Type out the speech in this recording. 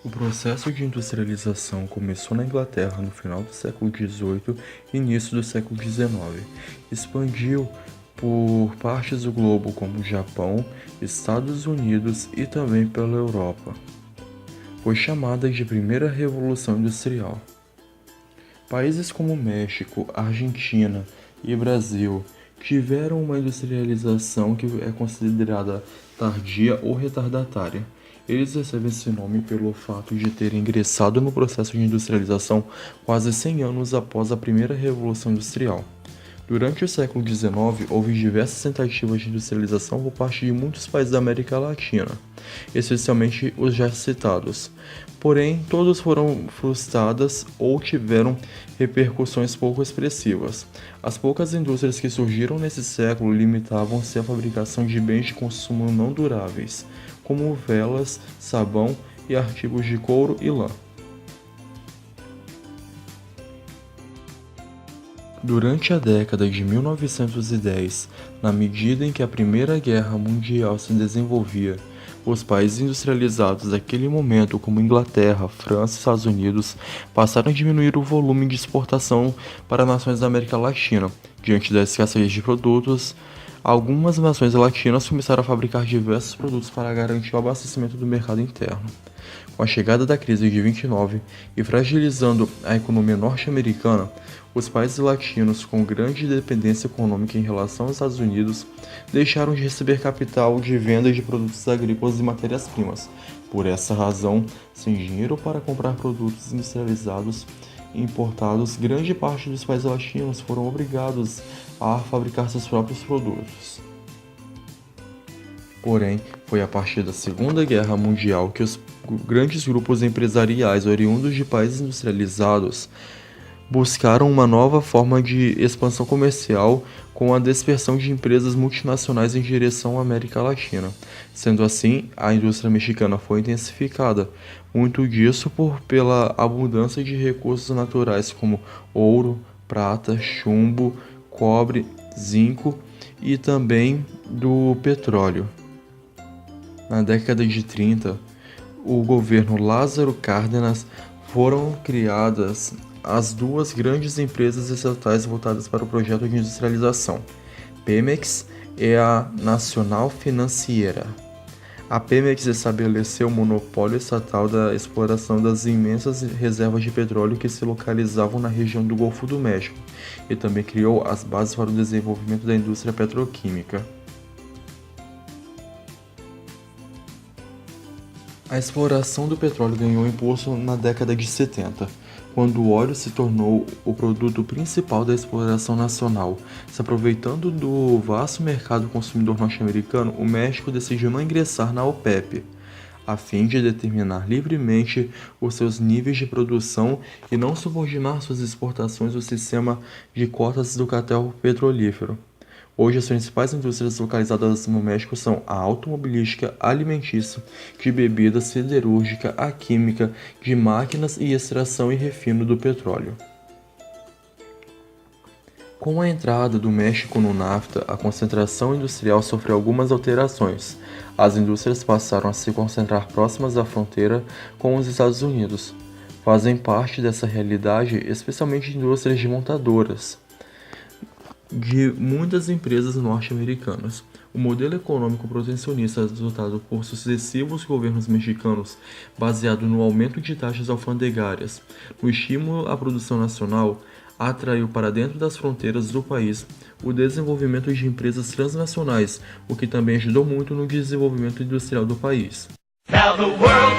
O processo de industrialização começou na Inglaterra no final do século XVIII e início do século XIX. Expandiu por partes do globo como Japão, Estados Unidos e também pela Europa. Foi chamada de Primeira Revolução Industrial. Países como México, Argentina e Brasil tiveram uma industrialização que é considerada tardia ou retardatária. Eles recebem esse nome pelo fato de terem ingressado no processo de industrialização quase 100 anos após a primeira Revolução Industrial. Durante o século XIX, houve diversas tentativas de industrialização por parte de muitos países da América Latina, especialmente os já citados. Porém, todas foram frustradas ou tiveram repercussões pouco expressivas. As poucas indústrias que surgiram nesse século limitavam-se à fabricação de bens de consumo não duráveis, como velas, sabão e artigos de couro e lã. Durante a década de 1910, na medida em que a Primeira Guerra Mundial se desenvolvia, os países industrializados daquele momento, como Inglaterra, França e Estados Unidos, passaram a diminuir o volume de exportação para nações da América Latina. Diante da escassez de produtos, algumas nações latinas começaram a fabricar diversos produtos para garantir o abastecimento do mercado interno. Com a chegada da crise de 29 e fragilizando a economia norte-americana, os países latinos com grande dependência econômica em relação aos Estados Unidos deixaram de receber capital de venda de produtos agrícolas e matérias-primas. Por essa razão, sem dinheiro para comprar produtos industrializados e importados, grande parte dos países latinos foram obrigados a fabricar seus próprios produtos. Porém, foi a partir da Segunda Guerra Mundial que os grandes grupos empresariais oriundos de países industrializados buscaram uma nova forma de expansão comercial com a dispersão de empresas multinacionais em direção à América Latina. Sendo assim, a indústria mexicana foi intensificada, muito disso pela abundância de recursos naturais como ouro, prata, chumbo, cobre, zinco e também do petróleo. Na década de 30, o governo Lázaro Cárdenas foram criadas as duas grandes empresas estatais voltadas para o projeto de industrialização, Pemex e a Nacional Financiera. A Pemex estabeleceu o monopólio estatal da exploração das imensas reservas de petróleo que se localizavam na região do Golfo do México e também criou as bases para o desenvolvimento da indústria petroquímica. A exploração do petróleo ganhou impulso na década de 70, quando o óleo se tornou o produto principal da exploração nacional. Se aproveitando do vasto mercado consumidor norte-americano, o México decidiu não ingressar na OPEP, a fim de determinar livremente os seus níveis de produção e não subordinar suas exportações ao sistema de cotas do cartel petrolífero. Hoje, as principais indústrias localizadas no México são a automobilística, alimentícia, de bebidas, siderúrgica, a química, de máquinas e extração e refino do petróleo. Com a entrada do México no NAFTA, a concentração industrial sofreu algumas alterações. As indústrias passaram a se concentrar próximas à fronteira com os Estados Unidos. Fazem parte dessa realidade especialmente indústrias de montadoras de muitas empresas norte-americanas. O modelo econômico protecionista adotado por sucessivos governos mexicanos, baseado no aumento de taxas alfandegárias, no estímulo à produção nacional, atraiu para dentro das fronteiras do país o desenvolvimento de empresas transnacionais, o que também ajudou muito no desenvolvimento industrial do país. Now the world